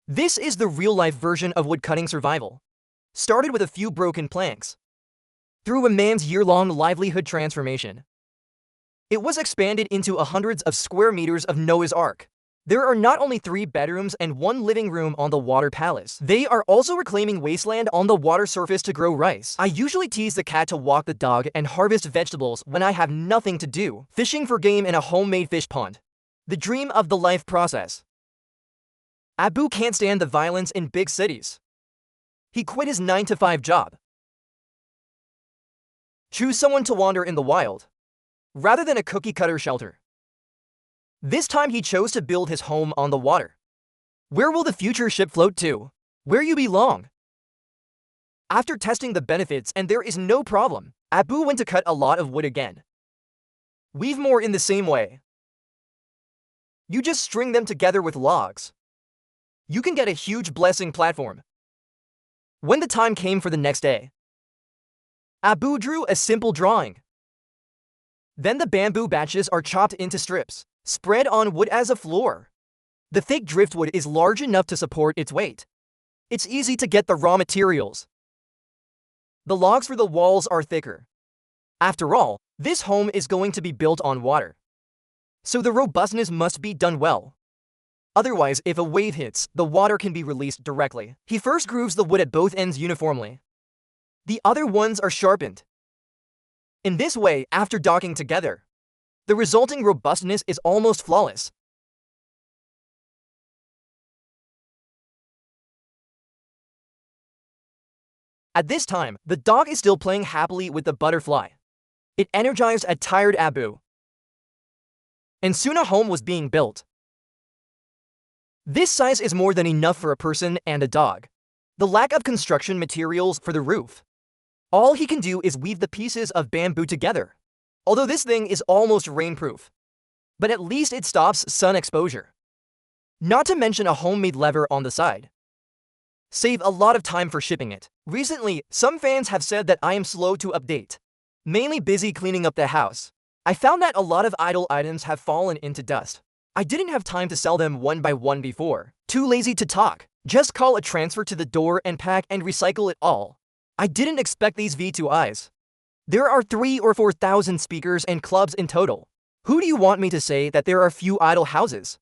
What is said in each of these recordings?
This is the real-life version of woodcutting survival. Started with a few broken planks. Through a man's year-long livelihood transformation, it was expanded into hundreds of square meters of Noah's Ark. There are not only 3 bedrooms and 1 living room on the water palace. They are also reclaiming wasteland on the water surface to grow rice. I usually tease the cat to walk the dog and harvest vegetables when I have nothing to do. Fishing for game in a homemade fish pond. The dream of the life process. Abu can't stand the violence in big cities. He quit his 9-to-5 job. Choose someone to wander in the wild, rather than a cookie-cutter shelter. This time he chose to build his home on the water. Where will the future ship float to? Where you belong. After testing the benefits and there is no problem, Abu went to cut a lot of wood again. Weave more in the same way. You just string them together with logs. You can get a huge blessing platform. When the time came for the next day, Abu drew a simple drawing. Then the bamboo batches are chopped into strips, spread on wood as a floor. The thick driftwood is large enough to support its weight. It's easy to get the raw materials. The logs for the walls are thicker. After all, this home is going to be built on water, so the robustness must be done well. Otherwise, if a wave hits, the water can be released directly. He first grooves the wood at both ends uniformly. The other ones are sharpened. In this way, after docking together, the resulting robustness is almost flawless. At this time, the dog is still playing happily with the butterfly. It energized a tired Abu. And soon a home was being built. This size is more than enough for a person and a dog. The lack of construction materials for the roof. All he can do is weave the pieces of bamboo together. Although this thing is almost rainproof, but at least it stops sun exposure. Not to mention a homemade lever on the side. Save a lot of time for shipping it. Recently, some fans have said that I am slow to update. Mainly busy cleaning up the house. I found that a lot of idle items have fallen into dust. I didn't have time to sell them one by one before. Too lazy to talk. Just call a transfer to the door and pack and recycle it all. I didn't expect these V2Is. There are 3,000 or 4,000 speakers and clubs in total. Who do you want me to say that there are few idle houses?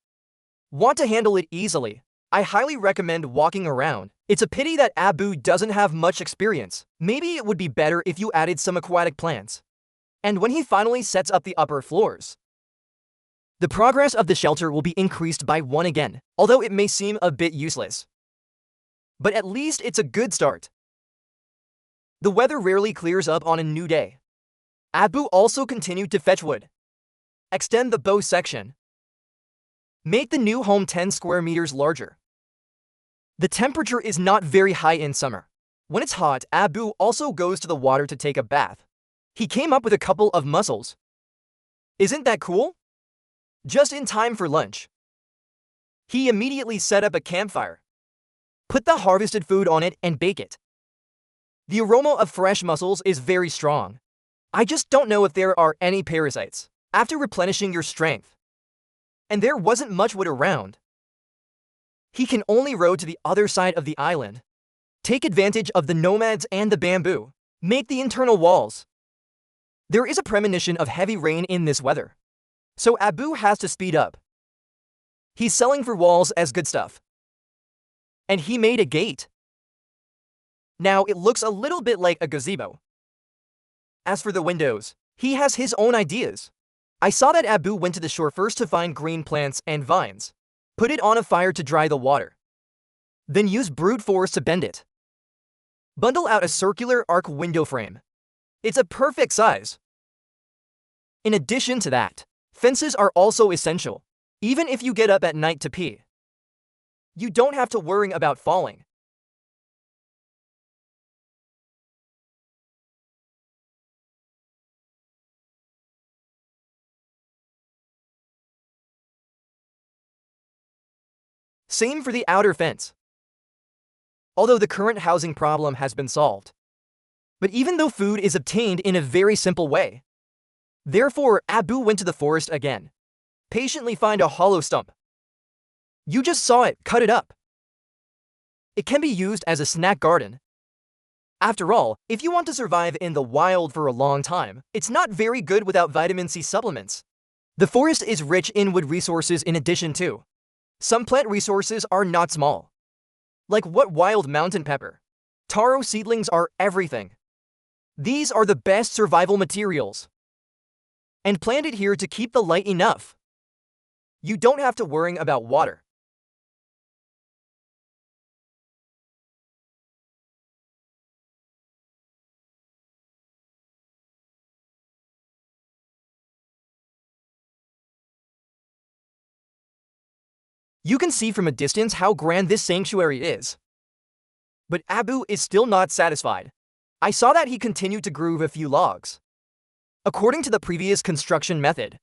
Want to handle it easily? I highly recommend walking around. It's a pity that Abu doesn't have much experience. Maybe it would be better if you added some aquatic plants. And when he finally sets up the upper floors, the progress of the shelter will be increased by 1 again, although it may seem a bit useless. But at least it's a good start. The weather rarely clears up on a new day. Abu also continued to fetch wood. Extend the bow section. Make the new home 10 square meters larger. The temperature is not very high in summer. When it's hot, Abu also goes to the water to take a bath. He came up with a couple of mussels. Isn't that cool? Just in time for lunch. He immediately set up a campfire. Put the harvested food on it and bake it. The aroma of fresh mussels is very strong. I just don't know if there are any parasites. After replenishing your strength, and there wasn't much wood around, he can only row to the other side of the island. Take advantage of the nomads and the bamboo. Make the internal walls. There is a premonition of heavy rain in this weather, so Abu has to speed up. He's selling for walls as good stuff. And he made a gate. Now it looks a little bit like a gazebo. As for the windows, he has his own ideas. I saw that Abu went to the shore first to find green plants and vines. Put it on a fire to dry the water. Then use brute force to bend it. Bundle out a circular arc window frame. It's a perfect size. In addition to that, fences are also essential. Even if you get up at night to pee, you don't have to worry about falling. Same for the outer fence. Although the current housing problem has been solved. But even though food is obtained in a very simple way, therefore Abu went to the forest again. Patiently find a hollow stump. You just saw it, cut it up. It can be used as a snack garden. After all, if you want to survive in the wild for a long time, it's not very good without vitamin C supplements. The forest is rich in wood resources in addition to. Some plant resources are not small. Like what wild mountain pepper. Taro seedlings are everything. These are the best survival materials. And planted here to keep the light enough. You don't have to worry about water. You can see from a distance how grand this sanctuary is. But Abu is still not satisfied. I saw that he continued to groove a few logs. According to the previous construction method,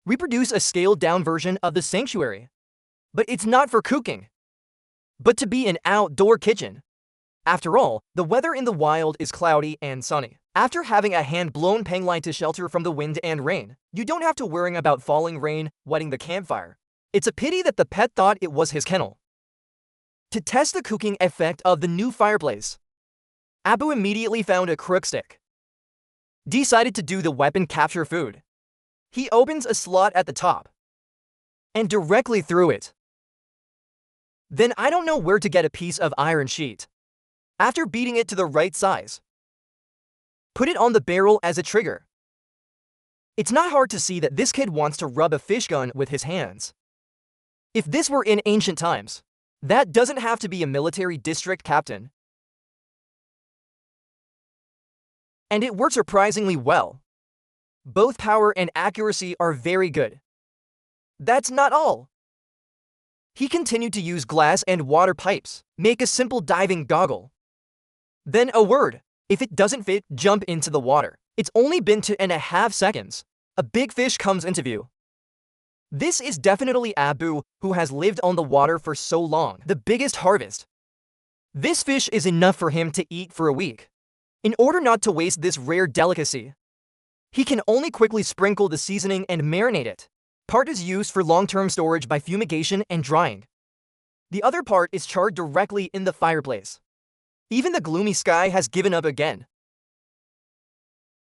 reproduce a scaled-down version of the sanctuary. But it's not for cooking, but to be an outdoor kitchen. After all, the weather in the wild is cloudy and sunny. After having a hand-blown penglai to shelter from the wind and rain, you don't have to worry about falling rain wetting the campfire. It's a pity that the pet thought it was his kennel. To test the cooking effect of the new fireplace, Abu immediately found a crook stick. Decided to do the weapon capture food. He opens a slot at the top and directly threw it. Then I don't know where to get a piece of iron sheet. After beating it to the right size, put it on the barrel as a trigger. It's not hard to see that this kid wants to rub a fish gun with his hands. If this were in ancient times, that doesn't have to be a military district captain. And it works surprisingly well. Both power and accuracy are very good. That's not all. He continued to use glass and water pipes, make a simple diving goggle. Then a word. If it doesn't fit, jump into the water. It's only been 2.5 seconds. A big fish comes into view. This is definitely Abu, who has lived on the water for so long. The biggest harvest. This fish is enough for him to eat for a week. In order not to waste this rare delicacy, he can only quickly sprinkle the seasoning and marinate it. Part is used for long-term storage by fumigation and drying. The other part is charred directly in the fireplace. Even the gloomy sky has given up again,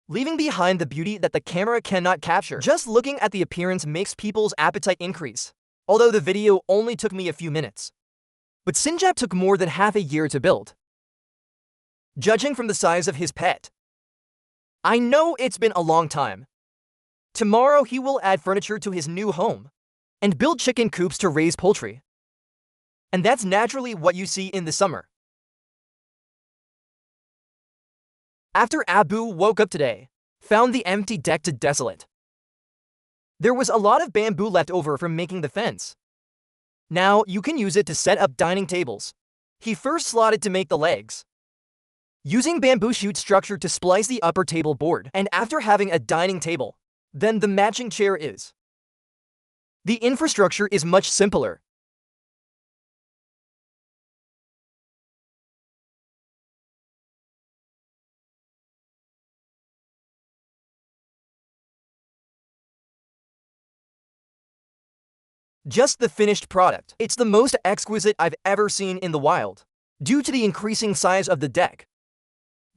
leaving behind the beauty that the camera cannot capture. Just looking at the appearance makes people's appetite increase, although the video only took me a few minutes. But Sinjab took more than half a year to build. Judging from the size of his pet, I know it's been a long time. Tomorrow he will add furniture to his new home and build chicken coops to raise poultry. And that's naturally what you see in the summer. After Abu woke up today, found the empty deck to desolate. There was a lot of bamboo left over from making the fence. Now you can use it to set up dining tables. He first slotted to make the legs, using bamboo shoot structure to splice the upper table board, and after having a dining table, then the matching chair is. The infrastructure is much simpler. Just the finished product. It's the most exquisite I've ever seen in the wild. Due to the increasing size of the deck,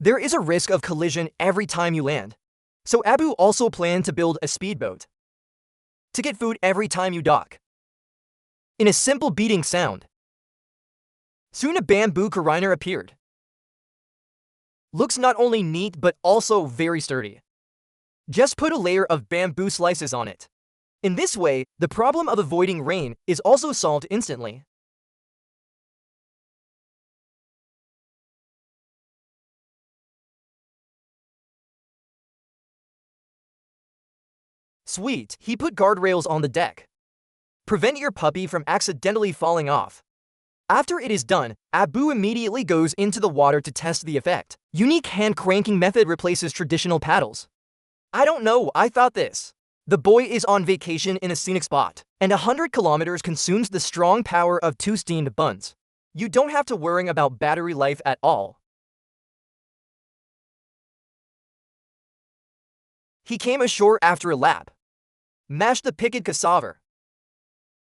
there is a risk of collision every time you land. So Abu also planned to build a speedboat to get food every time you dock. In a simple beating sound, soon a bamboo cariner appeared. Looks not only neat but also very sturdy. Just put a layer of bamboo slices on it. In this way, the problem of avoiding rain is also solved instantly. Sweet, he put guardrails on the deck. Prevent your puppy from accidentally falling off. After it is done, Abu immediately goes into the water to test the effect. Unique hand cranking method replaces traditional paddles. I don't know, I thought this. The boy is on vacation in a scenic spot, and 100 kilometers consumes the strong power of 2 steamed buns. You don't have to worry about battery life at all. He came ashore after a lap. Mashed the pickled cassava.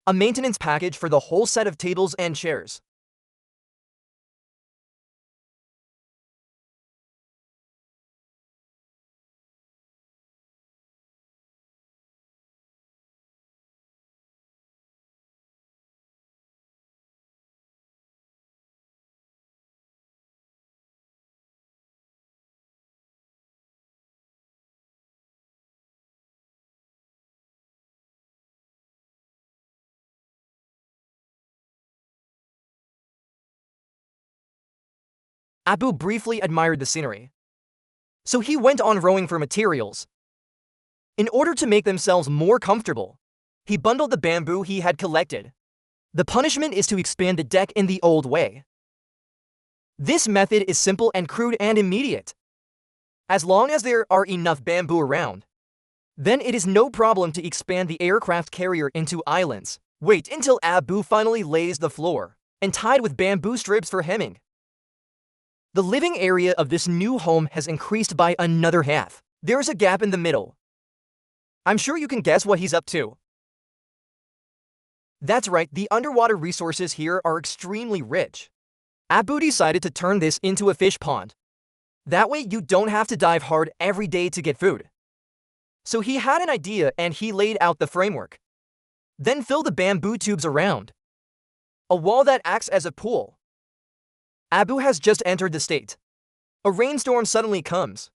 A maintenance package for the whole set of tables and chairs. Abu briefly admired the scenery. So he went on rowing for materials. In order to make themselves more comfortable, he bundled the bamboo he had collected. The punishment is to expand the deck in the old way. This method is simple and crude and immediate. As long as there are enough bamboo around, then it is no problem to expand the aircraft carrier into islands. Wait until Abu finally lays the floor and tied with bamboo strips for hemming. The living area of this new home has increased by another half. There's a gap in the middle. I'm sure you can guess what he's up to. That's right, the underwater resources here are extremely rich. Abu decided to turn this into a fish pond. That way you don't have to dive hard every day to get food. So he had an idea and he laid out the framework. Then fill the bamboo tubes around a wall that acts as a pool. Abu has just entered the state. A rainstorm suddenly comes.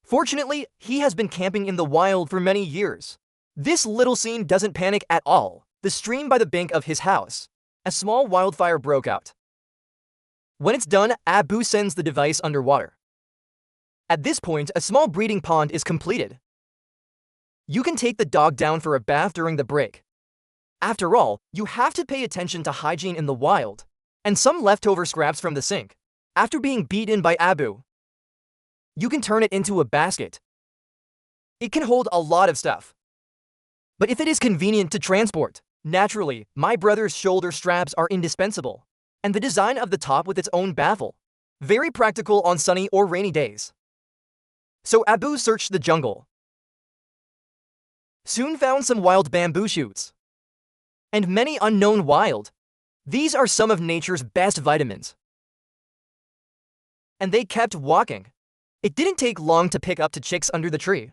Fortunately, he has been camping in the wild for many years. This little scene doesn't panic at all. The stream by the bank of his house, a small wildfire broke out. When it's done, Abu sends the device underwater. At this point, a small breeding pond is completed. You can take the dog down for a bath during the break. After all, you have to pay attention to hygiene in the wild. And some leftover scraps from the sink. After being beaten by Abu, you can turn it into a basket. It can hold a lot of stuff. But if it is convenient to transport, naturally, my brother's shoulder straps are indispensable. And the design of the top with its own baffle. Very practical on sunny or rainy days. So Abu searched the jungle. Soon found some wild bamboo shoots. And many unknown wild. These are some of nature's best vitamins. And they kept walking. It didn't take long to pick up the chicks under the tree.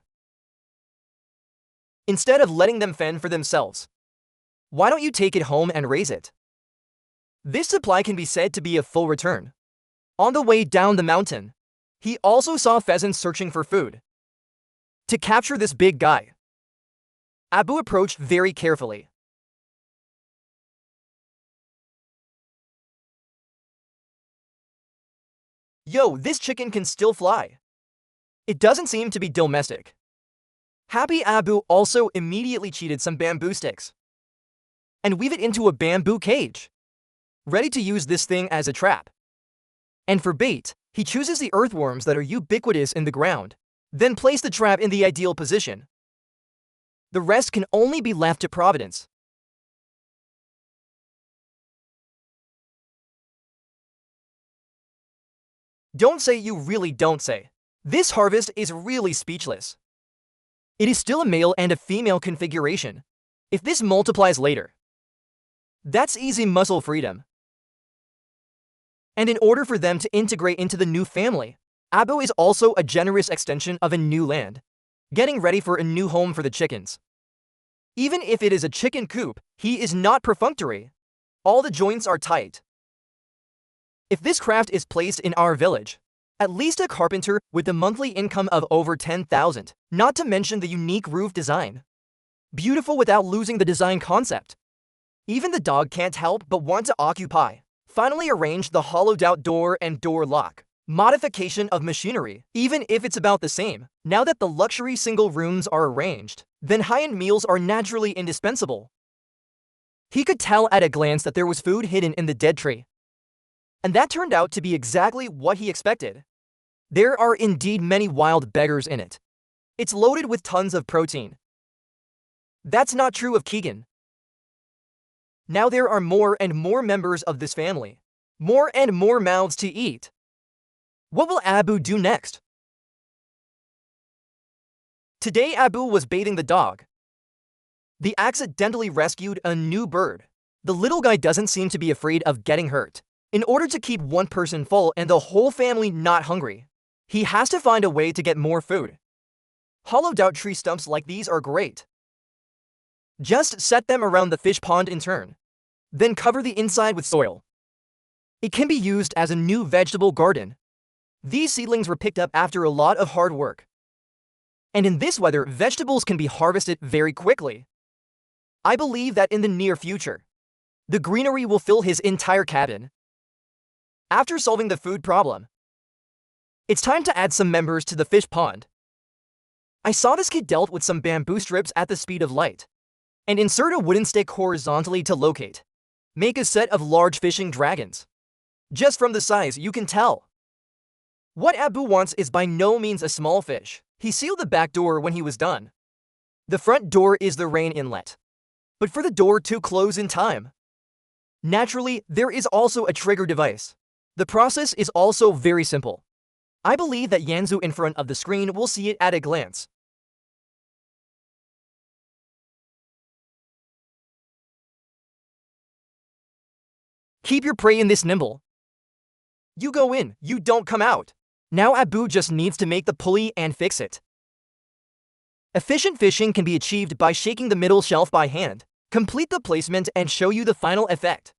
Instead of letting them fend for themselves, why don't you take it home and raise it? This supply can be said to be a full return. On the way down the mountain, he also saw pheasants searching for food. To capture this big guy, Abu approached very carefully. Yo, this chicken can still fly. It doesn't seem to be domestic. Happy Abu also immediately cheated some bamboo sticks and weave it into a bamboo cage, ready to use this thing as a trap. And for bait, he chooses the earthworms that are ubiquitous in the ground, then place the trap in the ideal position. The rest can only be left to providence. Don't say you really don't say. This harvest is really speechless. It is still a male and a female configuration. If this multiplies later, that's easy muscle freedom. And in order for them to integrate into the new family, Abu is also a generous extension of a new land, getting ready for a new home for the chickens. Even if it is a chicken coop, he is not perfunctory. All the joints are tight. If this craft is placed in our village, at least a carpenter with a monthly income of over 10,000, not to mention the unique roof design. Beautiful without losing the design concept. Even the dog can't help but want to occupy. Finally arranged the hollowed-out door and door lock. Modification of machinery, even if it's about the same. Now that the luxury single rooms are arranged, then high-end meals are naturally indispensable. He could tell at a glance that there was food hidden in the dead tree. And that turned out to be exactly what he expected. There are indeed many wild beggars in it. It's loaded with tons of protein. That's not true of Keegan. Now there are more and more members of this family. More and more mouths to eat. What will Abu do next? Today Abu was bathing the dog. He accidentally rescued a new bird. The little guy doesn't seem to be afraid of getting hurt. In order to keep one person full and the whole family not hungry, he has to find a way to get more food. Hollowed-out tree stumps like these are great. Just set them around the fish pond in turn. Then cover the inside with soil. It can be used as a new vegetable garden. These seedlings were picked up after a lot of hard work. And in this weather, vegetables can be harvested very quickly. I believe that in the near future, the greenery will fill his entire cabin. After solving the food problem, it's time to add some members to the fish pond. I saw this kid dealt with some bamboo strips at the speed of light, and insert a wooden stick horizontally to locate. Make a set of large fishing dragons. Just from the size, you can tell. What Abu wants is by no means a small fish. He sealed the back door when he was done. The front door is the rain inlet, but for the door to close in time. Naturally, there is also a trigger device. The process is also very simple. I believe that Yanzu in front of the screen will see it at a glance. Keep your prey in this nimble. You go in, you don't come out. Now Abu just needs to make the pulley and fix it. Efficient fishing can be achieved by shaking the middle shelf by hand. Complete the placement and show you the final effect.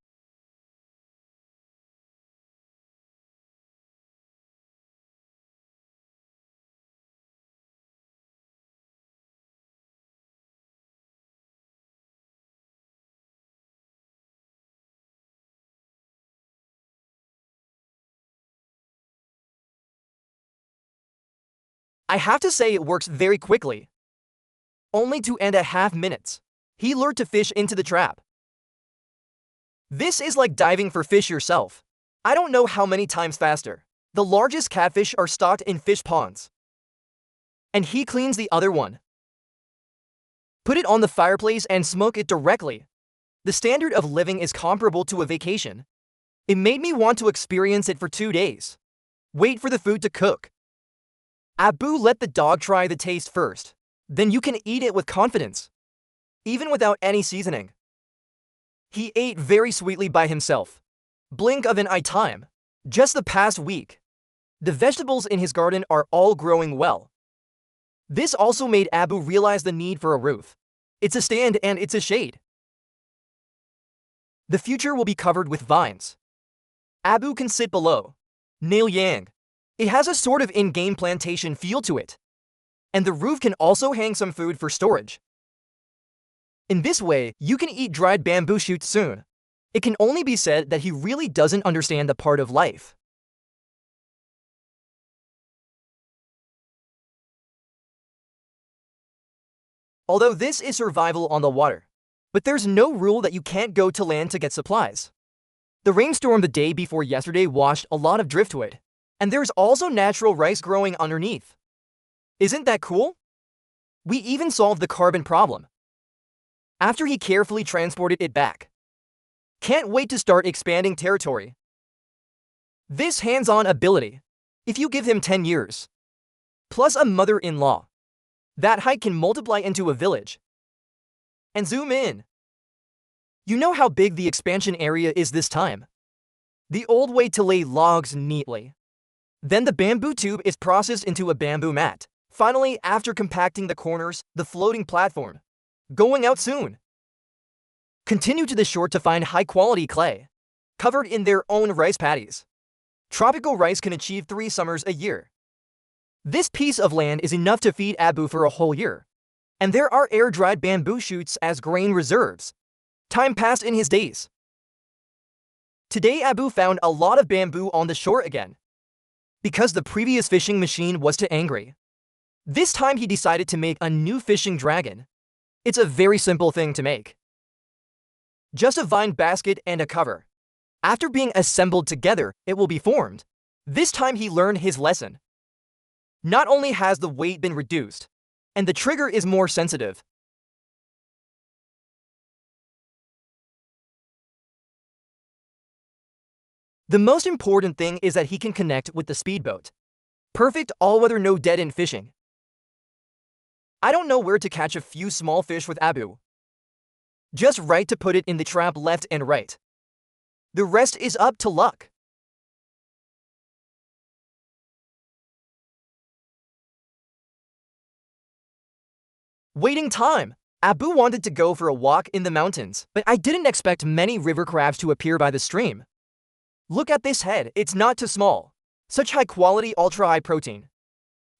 I have to say it works very quickly. Only 2.5 minutes. He lured to fish into the trap. This is like diving for fish yourself. I don't know how many times faster. The largest catfish are stocked in fish ponds. And he cleans the other one. Put it on the fireplace and smoke it directly. The standard of living is comparable to a vacation. It made me want to experience it for 2 days. Wait for the food to cook. Abu let the dog try the taste first. Then you can eat it with confidence, even without any seasoning. He ate very sweetly by himself. Blink of an eye time. Just the past week. The vegetables in his garden are all growing well. This also made Abu realize the need for a roof. It's a stand and it's a shade. The future will be covered with vines. Abu can sit below. Nail Yang. It has a sort of in-game plantation feel to it. And the roof can also hang some food for storage. In this way, you can eat dried bamboo shoots soon. It can only be said that he really doesn't understand the part of life. Although this is survival on the water, but there's no rule that you can't go to land to get supplies. The rainstorm the day before yesterday washed a lot of driftwood, and there's also natural rice growing underneath. Isn't that cool? We even solved the carbon problem after he carefully transported it back. Can't wait to start expanding territory. This hands-on ability, if you give him 10 years, plus a mother-in-law, that height can multiply into a village. And zoom in. You know how big the expansion area is this time. The old way to lay logs neatly. Then the bamboo tube is processed into a bamboo mat. Finally, after compacting the corners, the floating platform. Going out soon. Continue to the shore to find high-quality clay, covered in their own rice paddies. Tropical rice can achieve 3 summers a year. This piece of land is enough to feed Abu for a whole year. And there are air-dried bamboo shoots as grain reserves. Time passed in his days. Today Abu found a lot of bamboo on the shore again, because the previous fishing machine was too angry. This time he decided to make a new fishing dragon. It's a very simple thing to make. Just a vine basket and a cover. After being assembled together, it will be formed. This time he learned his lesson. Not only has the weight been reduced, and the trigger is more sensitive, the most important thing is that he can connect with the speedboat. Perfect all-weather no dead-end fishing. I don't know where to catch a few small fish with Abu. Just right to put it in the trap left and right. The rest is up to luck. Waiting time. Abu wanted to go for a walk in the mountains, but I didn't expect many river crabs to appear by the stream. Look at this head, it's not too small. Such high quality, ultra high protein.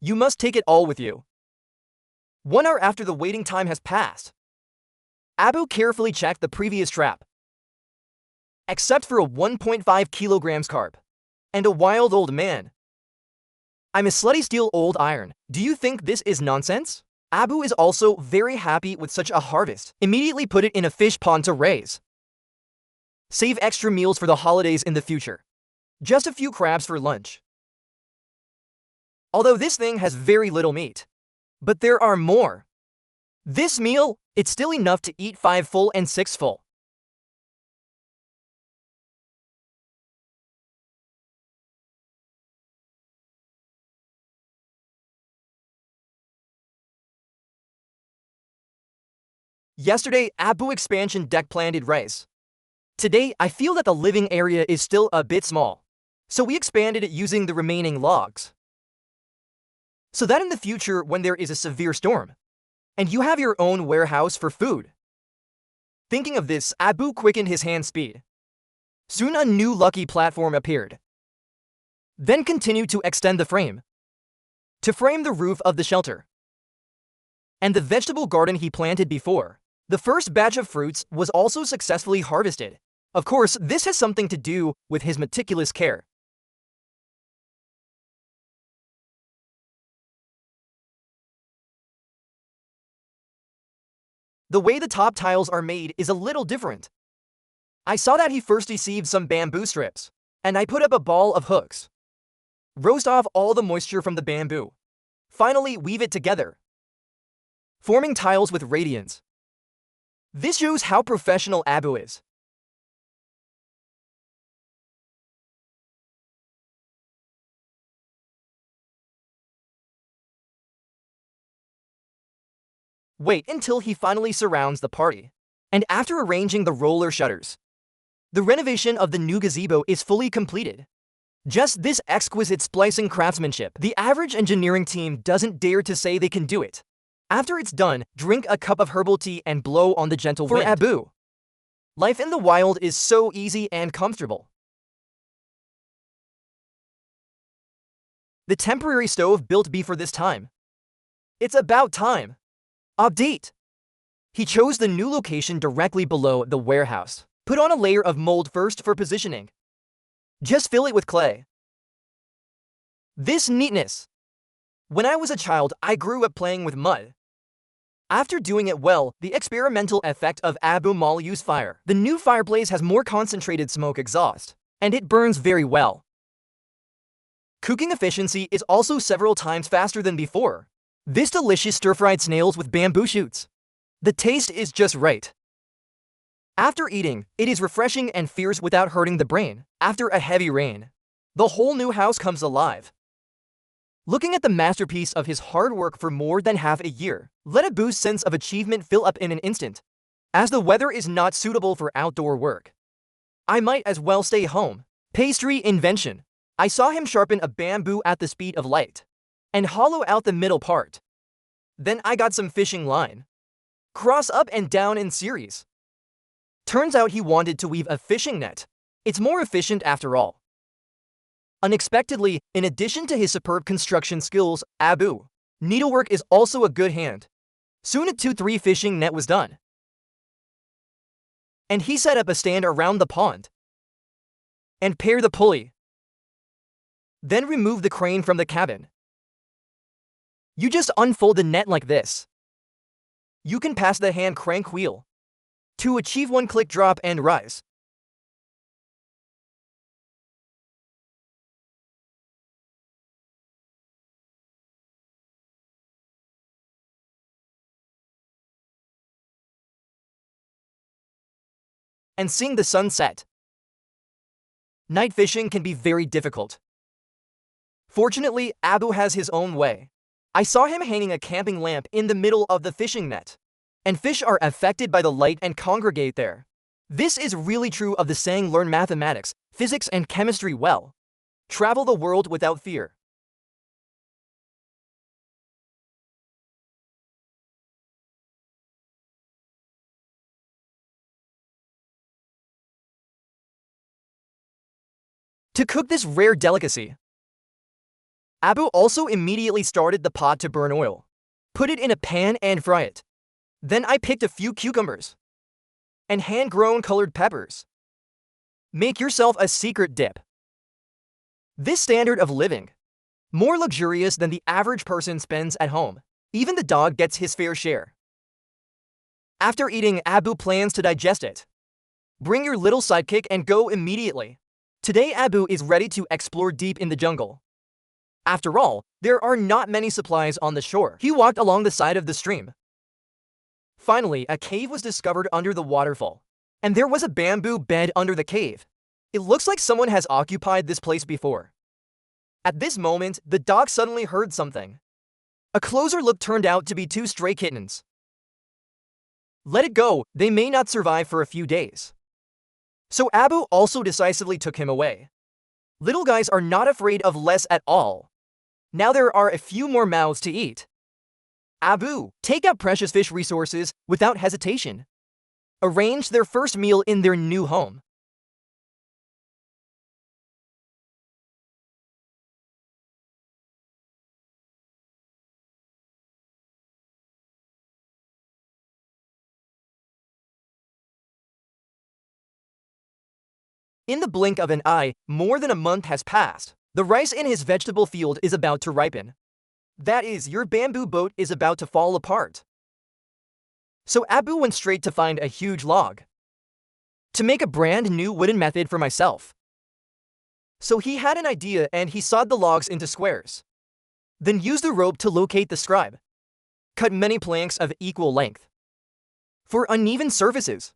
You must take it all with you. 1 hour after the waiting time has passed, Abu carefully checked the previous trap. Except for a 1.5 kilograms carp, and a wild old man. I'm a slutty steel old iron. Do you think this is nonsense? Abu is also very happy with such a harvest. Immediately put it in a fish pond to raise. Save extra meals for the holidays in the future. Just a few crabs for lunch. Although this thing has very little meat. But there are more. This meal, it's still enough to eat 5 full and 6 full. Yesterday, Abu expansion deck planted rice. Today, I feel that the living area is still a bit small. So we expanded it using the remaining logs. So that in the future, when there is a severe storm, and you have your own warehouse for food. Thinking of this, Abu quickened his hand speed. Soon a new lucky platform appeared. Then continued to extend the frame. To frame the roof of the shelter. And the vegetable garden he planted before. The first batch of fruits was also successfully harvested. Of course, this has something to do with his meticulous care. The way the top tiles are made is a little different. I saw that he first received some bamboo strips, and I put up a ball of hooks. Roast off all the moisture from the bamboo. Finally, weave it together, forming tiles with radiance. This shows how professional Abu is. Wait until he finally surrounds the party. And after arranging the roller shutters, the renovation of the new gazebo is fully completed. Just this exquisite splicing craftsmanship, the average engineering team doesn't dare to say they can do it. After it's done, drink a cup of herbal tea and blow on the gentle wind. For Abu, life in the wild is so easy and comfortable. The temporary stove built before this time. It's about time. Update. He chose the new location directly below the warehouse. Put on a layer of mold first for positioning. Just fill it with clay. This neatness. When I was a child, I grew up playing with mud. After doing it well, the experimental effect of Abu Malyu's fire. The new fireplace has more concentrated smoke exhaust, and it burns very well. Cooking efficiency is also several times faster than before. This delicious stir-fried snails with bamboo shoots. The taste is just right. After eating, it is refreshing and fierce without hurting the brain. After a heavy rain, the whole new house comes alive. Looking at the masterpiece of his hard work for more than half a year, let Abu's sense of achievement fill up in an instant. As the weather is not suitable for outdoor work, I might as well stay home. Pastry invention. I saw him sharpen a bamboo at the speed of light and hollow out the middle part. Then I got some fishing line. Cross up and down in series. Turns out he wanted to weave a fishing net. It's more efficient after all. Unexpectedly, in addition to his superb construction skills, Abu needlework is also a good hand. Soon a 2-3 fishing net was done. And he set up a stand around the pond and pair the pulley. Then remove the crane from the cabin. You just unfold the net like this. You can pass the hand crank wheel to achieve one-click drop and rise. And seeing the sun set. Night fishing can be very difficult. Fortunately, Abu has his own way. I saw him hanging a camping lamp in the middle of the fishing net. And fish are affected by the light and congregate there. This is really true of the saying learn mathematics, physics and chemistry well. Travel the world without fear. To cook this rare delicacy, Abu also immediately started the pot to burn oil. Put it in a pan and fry it. Then I picked a few cucumbers and hand-grown colored peppers. Make yourself a secret dip. This standard of living, more luxurious than the average person spends at home. Even the dog gets his fair share. After eating, Abu plans to digest it. Bring your little sidekick and go immediately. Today Abu is ready to explore deep in the jungle. After all, there are not many supplies on the shore. He walked along the side of the stream. Finally, a cave was discovered under the waterfall. And there was a bamboo bed under the cave. It looks like someone has occupied this place before. At this moment, the dog suddenly heard something. A closer look turned out to be two stray kittens. Let it go, they may not survive for a few days. So Abu also decisively took him away. Little guys are not afraid of less at all. Now there are a few more mouths to eat. Abu, take out precious fish resources without hesitation. Arrange their first meal in their new home. In the blink of an eye, more than a month has passed. The rice in his vegetable field is about to ripen. That is, your bamboo boat is about to fall apart. So Abu went straight to find a huge log. To make a brand new wooden method for myself. So he had an idea and he sawed the logs into squares. Then used the rope to locate the scribe. Cut many planks of equal length. For uneven surfaces,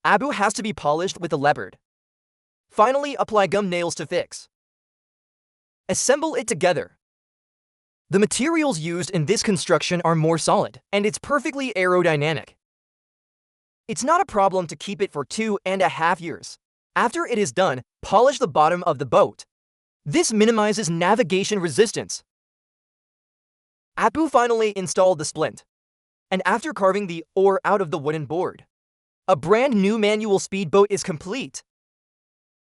Abu has to be polished with a leopard. Finally, apply gum nails to fix. Assemble it together. The materials used in this construction are more solid, and it's perfectly aerodynamic. It's not a problem to keep it for 2.5 years. After it is done, polish the bottom of the boat. This minimizes navigation resistance. Abu finally installed the splint. And after carving the oar out of the wooden board, a brand new manual speedboat is complete.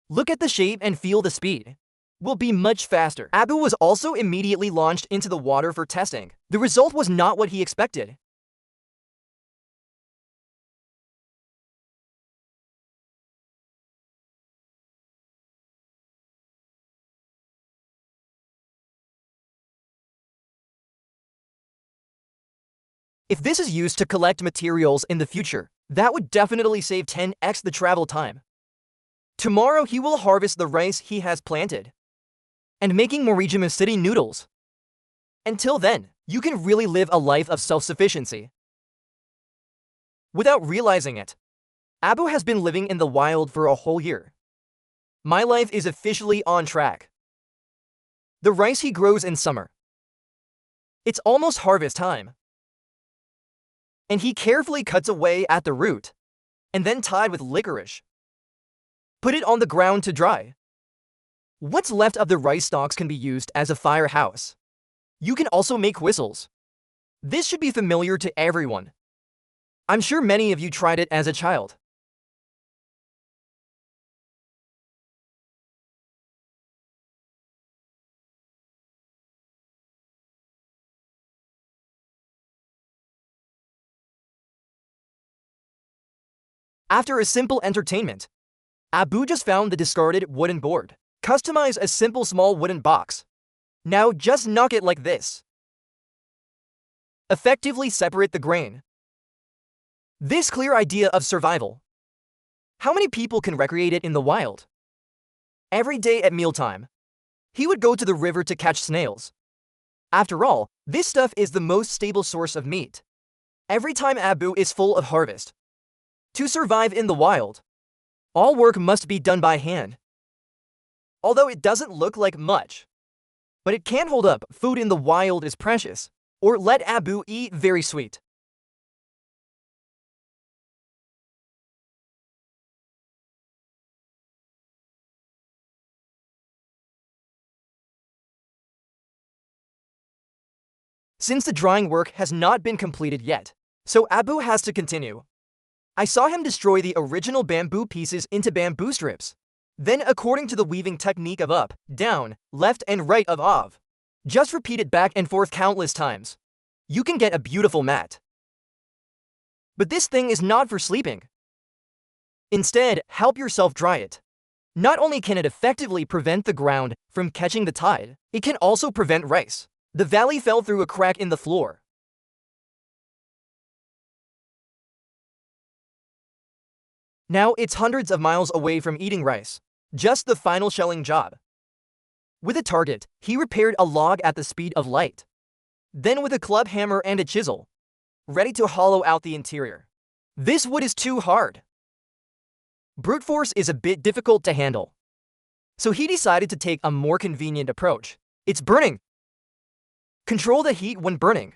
Look at the shape and feel the speed. Will be much faster. Abu was also immediately launched into the water for testing. The result was not what he expected. If this is used to collect materials in the future, that would definitely save 10x the travel time. Tomorrow he will harvest the rice he has planted and making Morijima city noodles. Until then, you can really live a life of self-sufficiency. Without realizing it, Abu has been living in the wild for a whole year. My life is officially on track. The rice he grows in summer. It's almost harvest time. And he carefully cuts away at the root, and then tied with licorice. Put it on the ground to dry. What's left of the rice stalks can be used as a firehouse. You can also make whistles. This should be familiar to everyone. I'm sure many of you tried it as a child. After a simple entertainment, Abu just found the discarded wooden board. Customize a simple small wooden box. Now just knock it like this. Effectively separate the grain. This clear idea of survival. How many people can recreate it in the wild? Every day at mealtime, he would go to the river to catch snails. After all, this stuff is the most stable source of meat. Every time Abu is full of harvest. To survive in the wild, all work must be done by hand. Although it doesn't look like much, but it can hold up. Food in the wild is precious. Or let Abu eat very sweet. Since the drying work has not been completed yet, so Abu has to continue. I saw him destroy the original bamboo pieces into bamboo strips. Then, according to the weaving technique of up, down, left and right of, just repeat it back and forth countless times. You can get a beautiful mat. But this thing is not for sleeping. Instead, help yourself dry it. Not only can it effectively prevent the ground from catching the tide, it can also prevent rice. The valley fell through a crack in the floor. Now it's hundreds of miles away from eating rice. Just the final shelling job. With a target, he repaired a log at the speed of light. Then with a club hammer and a chisel, ready to hollow out the interior. This wood is too hard. Brute force is a bit difficult to handle. So he decided to take a more convenient approach. It's burning. Control the heat when burning.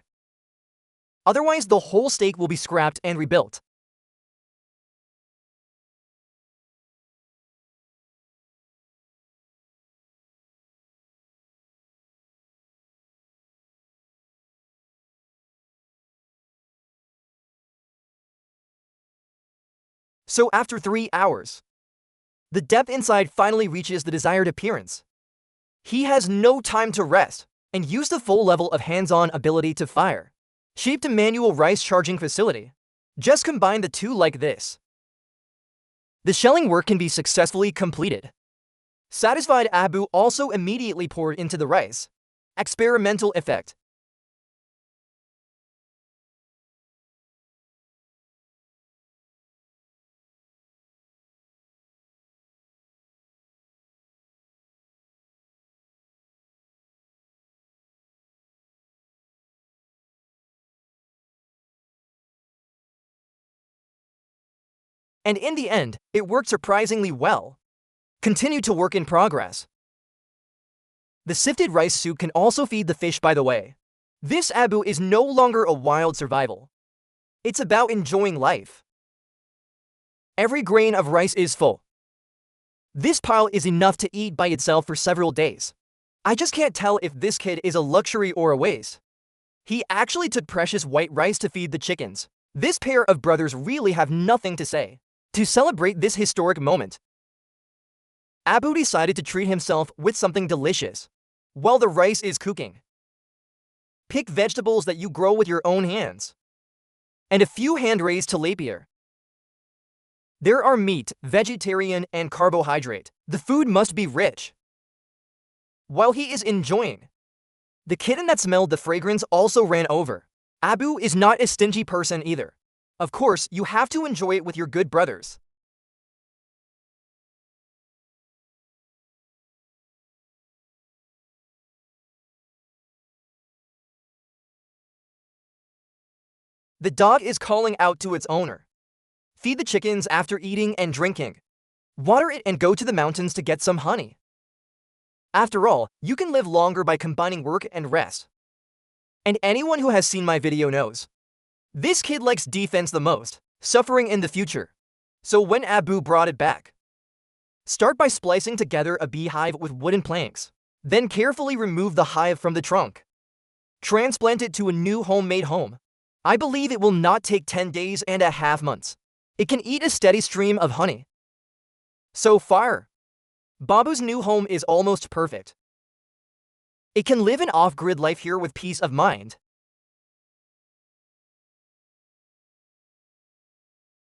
Otherwise, the whole stake will be scrapped and rebuilt. So after 3 hours, the depth inside finally reaches the desired appearance. He has no time to rest and use the full level of hands-on ability to fire. Shaped a manual rice charging facility. Just combine the two like this. The shelling work can be successfully completed. Satisfied, Abu also immediately poured into the rice. Experimental effect. And in the end, it worked surprisingly well. Continue to work in progress. The sifted rice soup can also feed the fish, by the way. This Abu is no longer a wild survival. It's about enjoying life. Every grain of rice is full. This pile is enough to eat by itself for several days. I just can't tell if this kid is a luxury or a waste. He actually took precious white rice to feed the chickens. This pair of brothers really have nothing to say. To celebrate this historic moment, Abu decided to treat himself with something delicious while the rice is cooking. Pick vegetables that you grow with your own hands, and a few hand-raised tilapia. There are meat, vegetarian, and carbohydrate. The food must be rich. While he is enjoying, the kitten that smelled the fragrance also ran over. Abu is not a stingy person either. Of course, you have to enjoy it with your good brothers. The dog is calling out to its owner. Feed the chickens after eating and drinking. Water it and go to the mountains to get some honey. After all, you can live longer by combining work and rest. And anyone who has seen my video knows, this kid likes defense the most, suffering in the future. So when Abu brought it back, start by splicing together a beehive with wooden planks. Then carefully remove the hive from the trunk. Transplant it to a new homemade home. I believe it will not take 10 days and a half months. It can eat a steady stream of honey. So far, Babu's new home is almost perfect. It can live an off-grid life here with peace of mind.